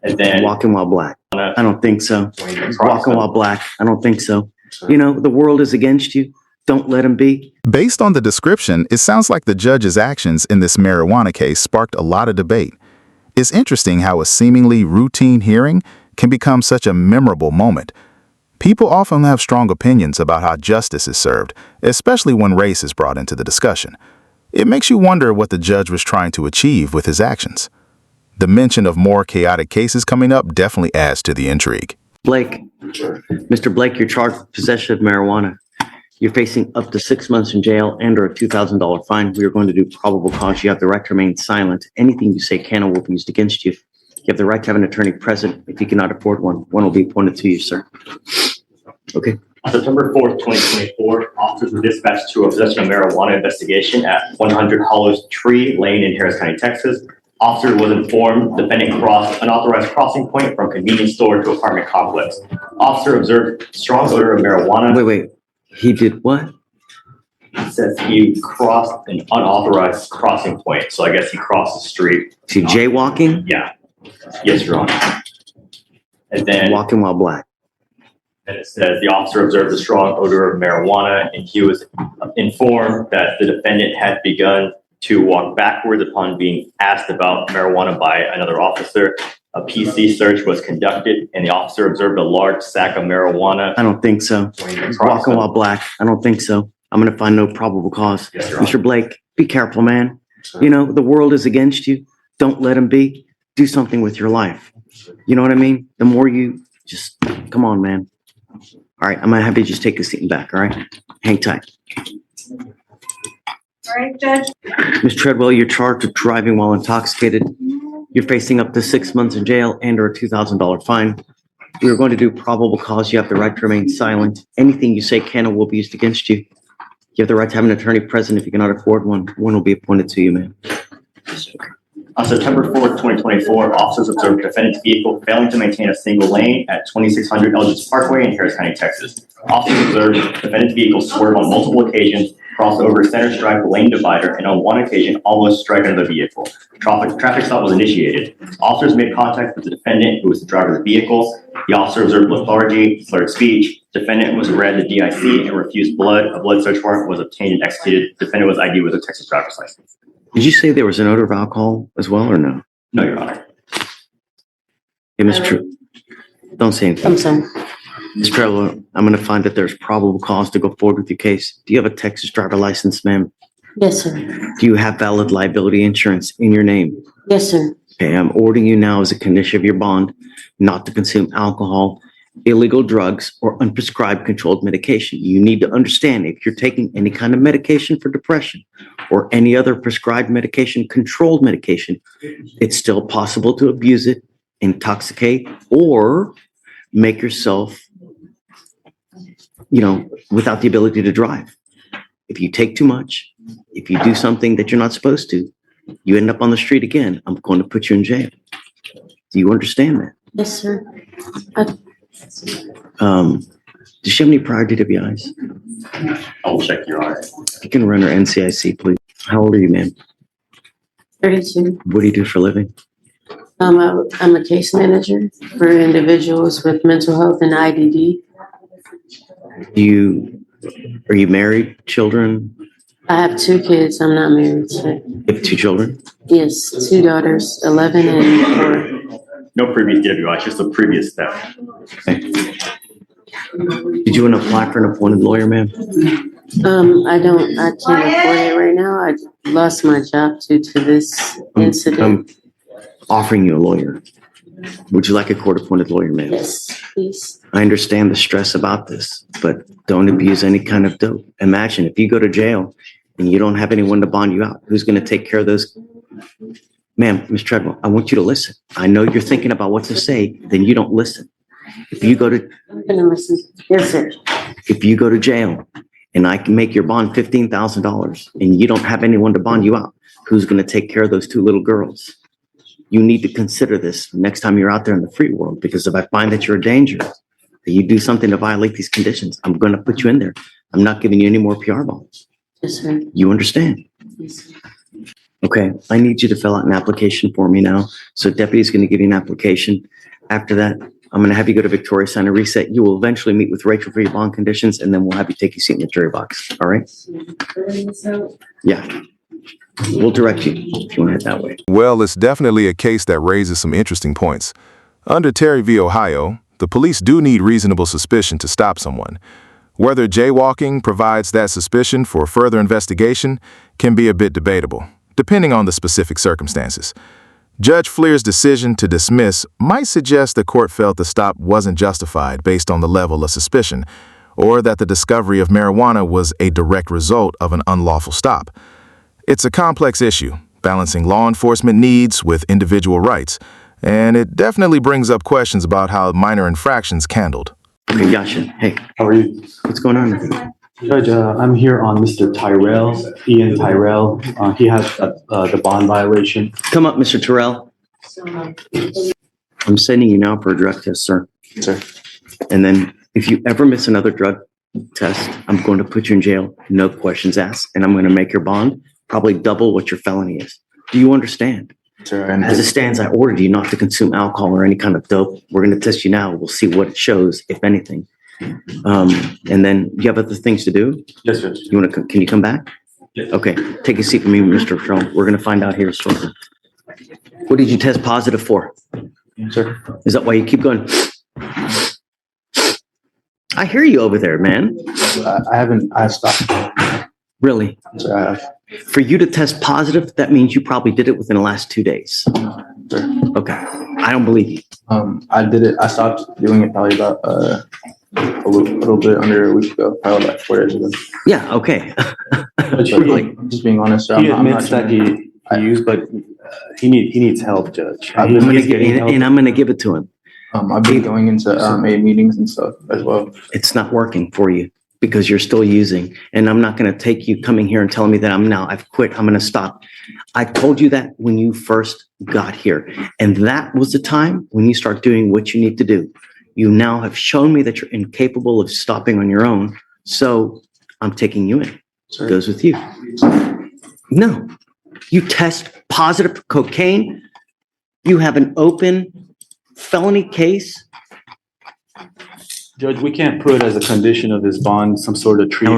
And then Walking while black. I don't think so. Walking while black. I don't think so. Sure. You know, the world is against you. Don't let them be. Based on the description, it sounds like the judge's actions in this marijuana case sparked a lot of debate. It's interesting how a seemingly routine hearing can become such a memorable moment. People often have strong opinions about how justice is served, especially when race is brought into the discussion. It makes you wonder what the judge was trying to achieve with his actions. The mention of more chaotic cases coming up definitely adds to the intrigue. Blake, Mr. Blake, you're charged with possession of marijuana. You're facing up to 6 months in jail and or a $2,000 fine. We are going to do probable cause. You have the right to remain silent. Anything you say can or will be used against you. You have the right to have an attorney present. If you cannot afford one, one will be appointed to you, sir. Okay. On September 4th, 2024, officers were dispatched to a possession of marijuana investigation at 100 Hollows Tree Lane in Harris County, Texas. Officer was informed defendant crossed unauthorized crossing point from convenience store to apartment complex. Officer observed strong odor of marijuana. Wait. He did what? It says he crossed an unauthorized crossing point. So I guess he crossed the street. Is he jaywalking? Yeah. Yes, Your Honor. And then Walking while black. and it says the officer observed a strong odor of marijuana, and he was informed that the defendant had begun to walk backwards upon being asked about marijuana by another officer. A PC search was conducted, and the officer observed a large sack of marijuana. I don't think so. Walking while black. I don't think so. I'm going to find no probable cause. Yes, Your Honor. Mr. Blake, be careful, man. You know, the world is against you. Don't let them be. Do something with your life. You know what I mean? The more you just, come on, man. All right, I'm going to have you just take a seat and back, all right? Hang tight. All right, Judge. Ms. Treadwell, you're charged with driving while intoxicated. You're facing up to 6 months in jail and or a $2,000 fine. We are going to do probable cause. You have the right to remain silent. Anything you say can or will be used against you. You have the right to have an attorney present. If you cannot afford one, one will be appointed to you, man. On September 4th, 2024, officers observed defendant's vehicle failing to maintain a single lane at 2600 Eldridge Parkway in Harris County, Texas. Officers observed defendant's vehicle swerve on multiple occasions, cross over a center stripe lane divider, and on one occasion almost strike another vehicle. Traffic stop was initiated. Officers made contact with the defendant, who was the driver of the vehicle. The officer observed lethargy, slurred speech. Defendant was read the DIC and refused blood. A blood search warrant was obtained and executed. Defendant was ID with a Texas driver's license. Did you say there was an odor of alcohol as well or no? No, Your Honor. Hey, Ms. Don't say anything. I'm sorry. Ms. Treadwell, I'm going to find that there's probable cause to go forward with your case. Do you have a Texas driver license, ma'am? Yes, sir. Do you have valid liability insurance in your name? Yes, sir. Okay, I'm ordering you now as a condition of your bond not to consume alcohol, illegal drugs, or unprescribed controlled medication. You need to understand if you're taking any kind of medication for depression or any other prescribed medication, controlled medication, it's still possible to abuse it, intoxicate, or make yourself, without the ability to drive. If you take too much, if you do something that you're not supposed to, you end up on the street again. I'm going to put you in jail. Do you understand that? Yes, sir. Does she have any prior DWIs? I will check, Your Honor. If you can run her NCIC, please. How old are you, ma'am? 32. What do you do for a living? I'm a case manager for individuals with mental health and IDD. Are you married? Children? I have 2 kids. I'm not married yet. You have 2 children? Yes, 2 daughters, 11 and 4. No previous DWI, just the previous theft. Okay. Did you want to apply for an appointed lawyer, ma'am? I can't afford it right now. I lost my job due to this incident. I'm offering you a lawyer. Would you like a court-appointed lawyer, ma'am? Yes, please. I understand the stress about this, but don't abuse any kind of dope. Imagine if you go to jail and you don't have anyone to bond you out. Who's going to take care of those? Ma'am, Ms. Treadwell, I want you to listen. I know you're thinking about what to say, then you don't listen. If you go to, I'm gonna listen. Yes, sir. if you go to jail and I can make your bond $15,000 and you don't have anyone to bond you out, who's going to take care of those 2 little girls? You need to consider this next time you're out there in the free world, because if I find that you're a danger, that you do something to violate these conditions, I'm going to put you in there. I'm not giving you any more PR bonds. Yes, sir. You understand? Yes, sir. Okay, I need you to fill out an application for me now. So deputy's going to give you an application. After that, I'm going to have you go to Victoria Center, reset. You will eventually meet with Rachel for your bond conditions, and then we'll have you take your seat in the jury box. All right? Yeah. We'll direct you if you want to head that way. Well, it's definitely a case that raises some interesting points. Under Terry v. Ohio, the police do need reasonable suspicion to stop someone. Whether jaywalking provides that suspicion for further investigation can be a bit debatable, depending on the specific circumstances. Judge Fleer's decision to dismiss might suggest the court felt the stop wasn't justified based on the level of suspicion, or that the discovery of marijuana was a direct result of an unlawful stop. It's a complex issue, balancing law enforcement needs with individual rights, and it definitely brings up questions about how minor infractions can be handled. Okay, Yasha. Hey, How are you? what's going on? Judge, I'm here on Mr. Tyrell, Ian Tyrell. He has the bond violation. Come up, Mr. Terrell. I'm sending you now for a drug test, sir. Sir. And then if you ever miss another drug test, I'm going to put you in jail, no questions asked, and I'm going to make your bond probably double what your felony is. Do you understand? Sir, As it stands, I ordered you not to consume alcohol or any kind of dope. We're going to test you now. We'll see what it shows, if anything. And then you have other things to do? yes, Judge. You want to, can you come back? Yes. Okay, take a seat for me, Mr. Trump. We're going to find out here shortly. What did you test positive for? Sir, Is that why you keep going? I hear you over there, man. I stopped. Really? Sir, I have. For you to test positive, that means you probably did it within the last 2 days. Sir. Okay, I don't believe you. I did it. I stopped doing it probably about a little bit under a week ago, probably like 4 days ago. Yeah, okay. But, like, just being honest, sir, He I'm not admits that sure. he used, but he needs help, Judge. I've I'm been gonna He's getting help. and I'm gonna give it to him. I've been going into A meetings and stuff as well. It's not working for you because you're still using. And I'm not gonna take you coming here and telling me that I've quit, I'm gonna stop. I told you that when you first got here. And that was the time when you start doing what you need to do. You now have shown me that you're incapable of stopping on your own. So I'm taking you in. Sir. Goes with you. No, you test positive for cocaine. You have an open felony case. Judge, we can't put as a condition of his bond some sort of I treatment.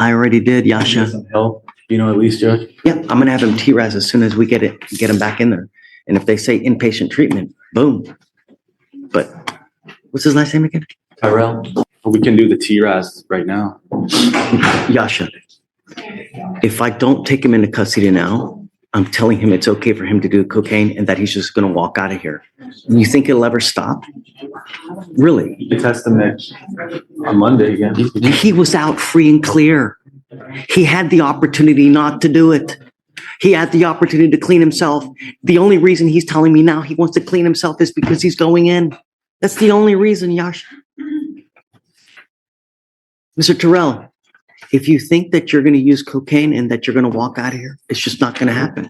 already did, Yasha. Some help, at least, Judge. Yeah, I'm gonna have him T-Raz as soon as we get him back in there. And if they say inpatient treatment, boom. But what's his last name again? Tyrell. We can do the TRAS right now. Yasha. If I don't take him into custody now, I'm telling him it's okay for him to do cocaine and that he's just gonna walk out of here. You think it'll ever stop? Really? You can test him on Monday again. He was out free and clear. He had the opportunity not to do it. He had the opportunity to clean himself. The only reason he's telling me now he wants to clean himself is because he's going in. That's the only reason, Yasha. Mr. Terrell, if you think that you're going to use cocaine and that you're going to walk out of here, it's just not going to happen.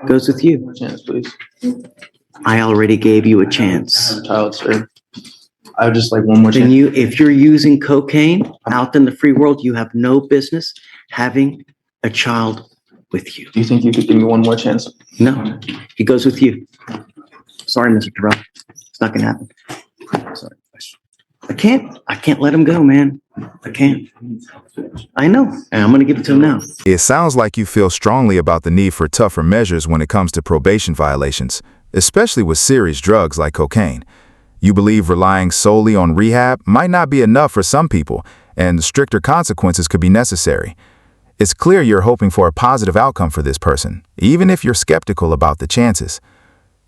Goes with you. Chance, please. I already gave you a chance. Child, sir. I would just like one more Then chance. if you're using cocaine out in the free world, you have no business having a child with you. Do you think you could give me one more chance? No, he goes with you. Sorry, Mr. Terrell. It's not going to happen. Sorry. I can't let him go, man. I can't. I know, and I'm going to give it to him now. It sounds like you feel strongly about the need for tougher measures when it comes to probation violations, especially with serious drugs like cocaine. You believe relying solely on rehab might not be enough for some people, and stricter consequences could be necessary. It's clear you're hoping for a positive outcome for this person, even if you're skeptical about the chances.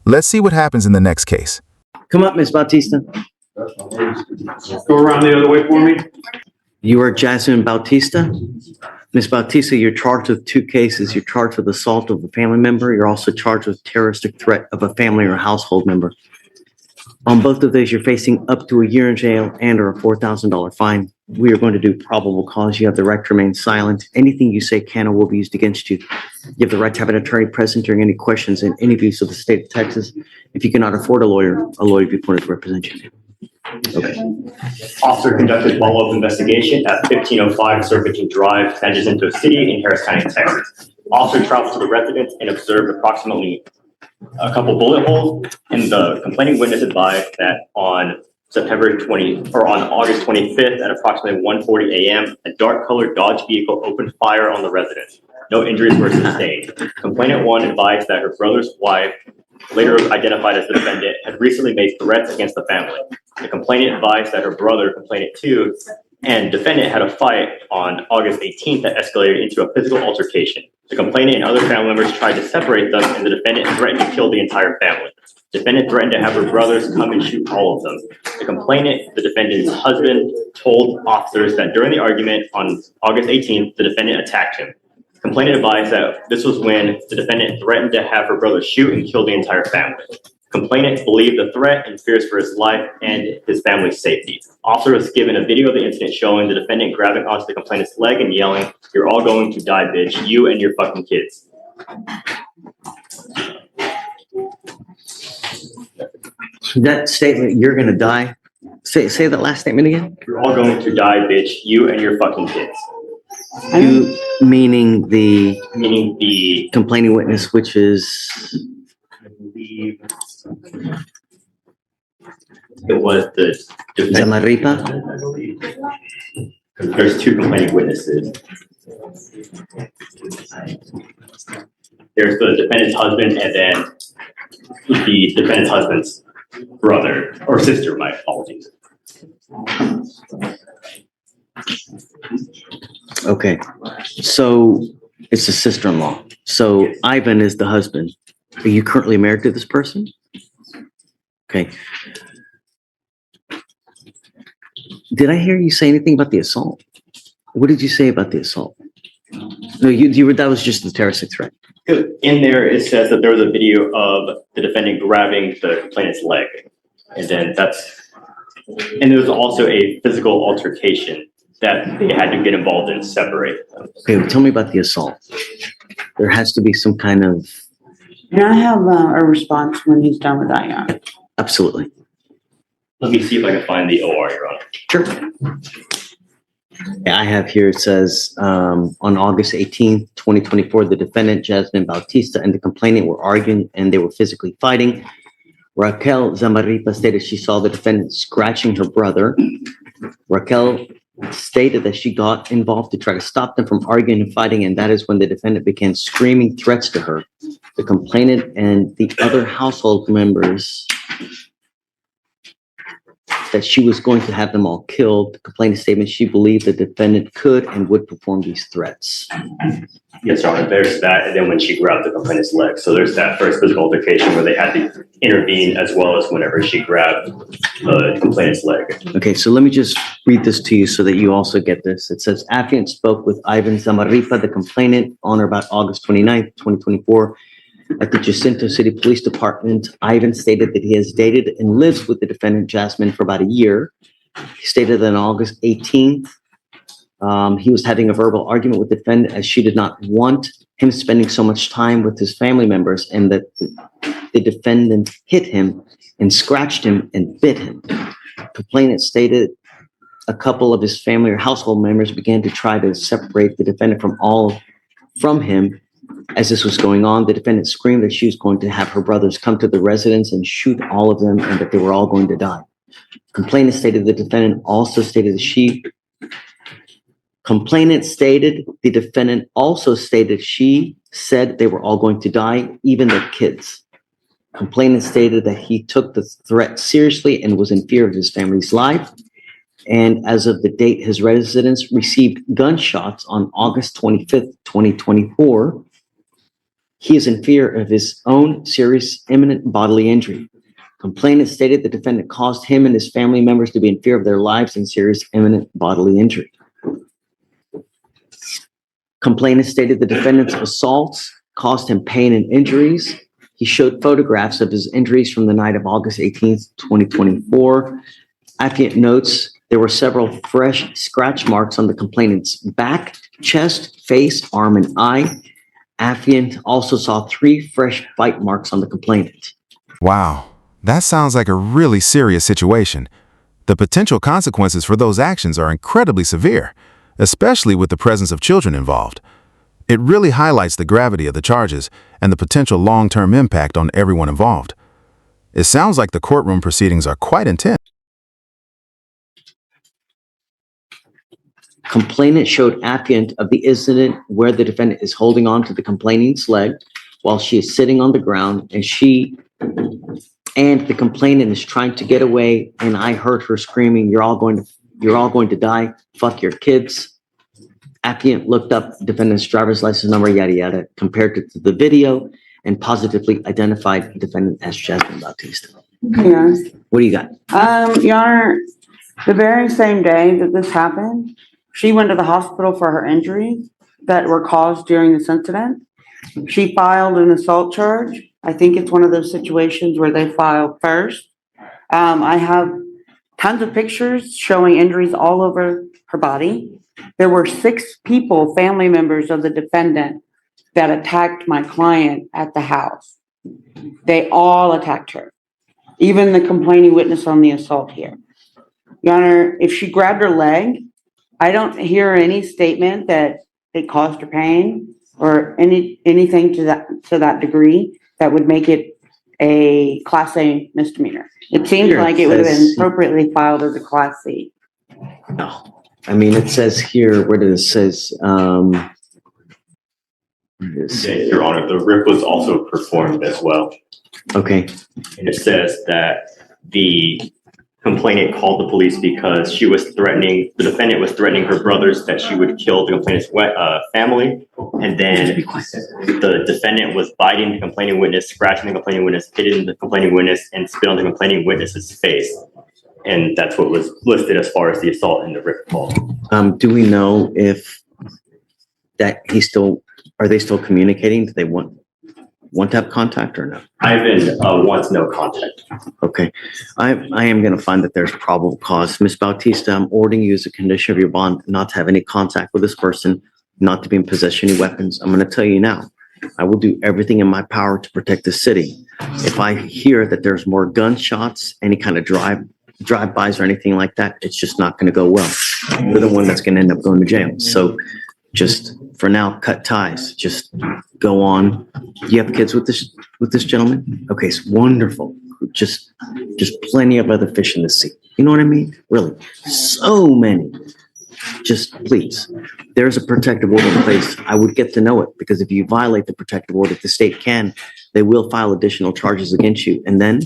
Let's see what happens in the next case. Come up, Miss Bautista. Go around the other way for me. You are Jasmine Bautista. Miss Bautista, you're charged with 2 cases. You're charged with assault of a family member. You're also charged with terroristic threat of a family or household member. On both of those, you're facing up to a year in jail and or a $4,000 fine. We are going to do probable cause. You have the right to remain silent. Anything you say can or will be used against you. You have the right to have an attorney present during any questions and interviews of the state of Texas. If you cannot afford a lawyer will be appointed to represent you. Okay. Officer conducted follow-up investigation at 1505 Serpentine Drive, San Jacinto City in Harris County, Texas. Officer traveled to the residence and observed approximately a couple bullet holes, and the complaining witness advised that on August 25th at approximately 1:40 a.m., a dark-colored Dodge vehicle opened fire on the residence. No injuries were sustained. Complainant 1 advised that her brother's wife, later identified as the defendant, had recently made threats against the family. The complainant advised that her brother, complainant 2, and defendant had a fight on August 18th that escalated into a physical altercation. The complainant and other family members tried to separate them, and the defendant threatened to kill the entire family. Defendant threatened to have her brothers come and shoot all of them. The complainant, the defendant's husband, told officers that during the argument on August 18th, the defendant attacked him. Complainant advised that this was when the defendant threatened to have her brother shoot and kill the entire family. Complainant believed the threat and fears for his life and his family's safety. Officer was given a video of the incident showing the defendant grabbing onto the complainant's leg and yelling, "You're all going to die, bitch, you and your fucking kids." That statement, "you're gonna die," say that last statement again? "You're all going to die, bitch, you and your fucking kids." You, meaning the Meaning the, complaining witness, which is, I believe, it was the defendant. Zamaripa? I believe. There's 2 complaining witnesses. There's the defendant's husband and then the defendant's husband's brother or sister, my apologies. Okay, so it's a sister-in-law. So Ivan is the husband. Are you currently married to this person? Okay. Did I hear you say anything about the assault? What did you say about the assault? No, that was just the terroristic threat. In there, it says that there was a video of the defendant grabbing the complainant's leg. And then and there was also a physical altercation that they had to get involved in, separate them. Okay, well, tell me about the assault. There has to be some kind of, Can I have a response when he's done with that, yeah? absolutely. Let me see if I can find the OR, Your Honor. Sure. Yeah, I have here, it says, on August 18th, 2024, the defendant, Jasmine Bautista, and the complainant were arguing and they were physically fighting. Raquel Zamaripa stated she saw the defendant scratching her brother. Raquel stated that she got involved to try to stop them from arguing and fighting, and that is when the defendant began screaming threats to her. The complainant and the other household members that she was going to have them all killed. The complainant statement, she believed the defendant could and would perform these threats. Yes, Your Honor, there's that, and then when she grabbed the complainant's leg. So there's that first physical altercation where they had to intervene, as well as whenever she grabbed the complainant's leg. Okay, so let me just read this to you so that you also get this. It says, affiant spoke with Ivan Zamaripa, the complainant, on or about August 29th, 2024, at the Jacinto City Police Department. Ivan stated that he has dated and lives with the defendant, Jasmine, for about a year. He stated that on August 18th, he was having a verbal argument with the defendant as she did not want him spending so much time with his family members, and that the defendant hit him and scratched him and bit him. Complainant stated a couple of his family or household members began to try to separate the defendant from him. As this was going on, the defendant screamed that she was going to have her brothers come to the residence and shoot all of them, and that they were all going to die. Complainant stated the defendant also stated that she said they were all going to die, even their kids. Complainant stated that he took the threat seriously and was in fear of his family's life. And as of the date his residence received gunshots on August 25th, 2024, he is in fear of his own serious imminent bodily injury. Complainant stated the defendant caused him and his family members to be in fear of their lives and serious imminent bodily injury. Complainant stated the defendant's assaults caused him pain and injuries. He showed photographs of his injuries from the night of August 18th, 2024. Affiant notes there were several fresh scratch marks on the complainant's back, chest, face, arm, and eye. Affiant also saw 3 fresh bite marks on the complainant. Wow, that sounds like a really serious situation. The potential consequences for those actions are incredibly severe, especially with the presence of children involved. It really highlights the gravity of the charges and the potential long-term impact on everyone involved. It sounds like the courtroom proceedings are quite intense. Complainant showed affiant of the incident where the defendant is holding on to the complainant's leg while she is sitting on the ground, and the complainant is trying to get away, and I heard her screaming, you're all going to die, fuck your kids. Affiant looked up defendant's driver's license number, yada yada, compared it to the video, and positively identified the defendant as Jasmine Bautista. Yeah. What do you got? Your Honor, the very same day that this happened, she went to the hospital for her injuries that were caused during this incident. She filed an assault charge. I think it's one of those situations where they file first. I have tons of pictures showing injuries all over her body. There were 6 people, family members of the defendant, that attacked my client at the house. They all attacked her, even the complaining witness on the assault here. Your Honor, if she grabbed her leg, I don't hear any statement that it caused her pain or anything to that degree that would make it a Class A misdemeanor. It seems Here it like it would have been says- appropriately filed as a Class C. No. I mean, it says here, where it says, where it is. Your Honor, the RIP was also performed as well. Okay, And it says that the complainant called the police because the defendant was threatening her brothers that she would kill the complainant's family. And then the defendant was biting the complaining witness, scratching the complaining witness, hitting the complaining witness, and spit on the complaining witness's face. And that's what was listed as far as the assault in the RIP call. do we know if that are they still communicating? Do they want to have contact or no? Ivan wants no contact. Okay, I am going to find that there's probable cause. Ms. Bautista, I'm ordering you as a condition of your bond not to have any contact with this person, not to be in possession of any weapons. I'm going to tell you now, I will do everything in my power to protect the city. If I hear that there's more gunshots, any kind of drive-bys or anything like that, it's just not going to go well. You're the one that's going to end up going to jail. So just for now, cut ties. Just go on. You have kids with this gentleman? Okay, it's wonderful. Just plenty of other fish in the sea. You know what I mean? Really, so many. Just please, there's a protective order in place. I would get to know it because if you violate the protective order, the state they will file additional charges against you, and then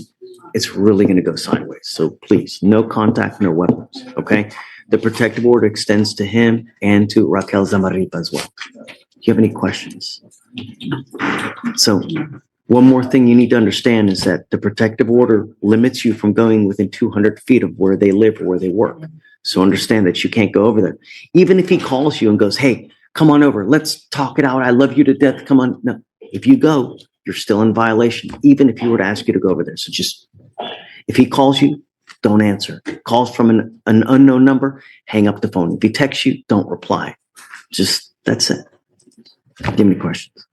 it's really going to go sideways. So please, no contact, no weapons. Okay. The protective order extends to him and to Raquel Zamaripa as well. Do you have any questions? So one more thing you need to understand is that the protective order limits you from going within 200 feet of where they live or where they work. So understand that you can't go over there. Even if he calls you and goes, hey, come on over, let's talk it out. I love you to death. Come on. No, if you go, you're still in violation, even if he were to ask you to go over there. So just, if he calls you, don't answer. Calls from an unknown number, hang up the phone. If he texts you, don't reply. Just, that's it. Give me questions.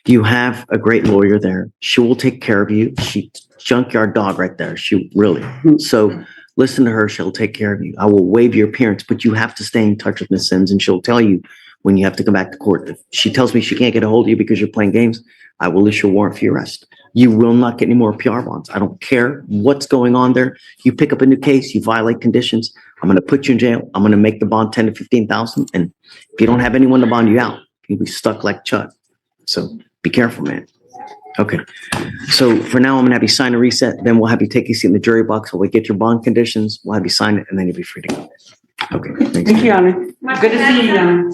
You have a great lawyer there. She will take care of you. She's junkyard dog right there. She really. So listen to her. She'll take care of you. I will waive your appearance, but you have to stay in touch with Ms. Sims, and she'll tell you when you have to come back to court. If she tells me she can't get a hold of you because you're playing games, I will issue a warrant for your arrest. You will not get any more PR bonds. I don't care what's going on there. You pick up a new case, you violate conditions, I'm going to put you in jail. I'm going to make the bond 10 to 15,000. And if you don't have anyone to bond you out, you'll be stuck like Chud. So be careful, man. Okay. So for now, I'm going to have you sign a reset. Then we'll have you take a seat in the jury box while we get your bond conditions. We'll have you sign it, and then you'll be free to go. Okay. Thanks. Thank you, Your Honor. Good to see you, Your Honor.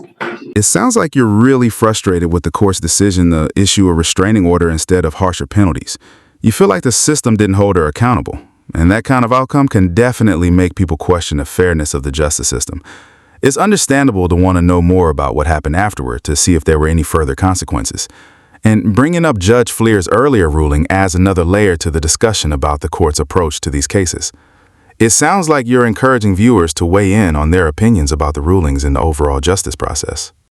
It sounds like you're really frustrated with the court's decision to issue a restraining order instead of harsher penalties. You feel like the system didn't hold her accountable, and that kind of outcome can definitely make people question the fairness of the justice system. It's understandable to want to know more about what happened afterward to see if there were any further consequences. And bringing up Judge Fleer's earlier ruling adds another layer to the discussion about the court's approach to these cases. It sounds like you're encouraging viewers to weigh in on their opinions about the rulings in the overall justice process.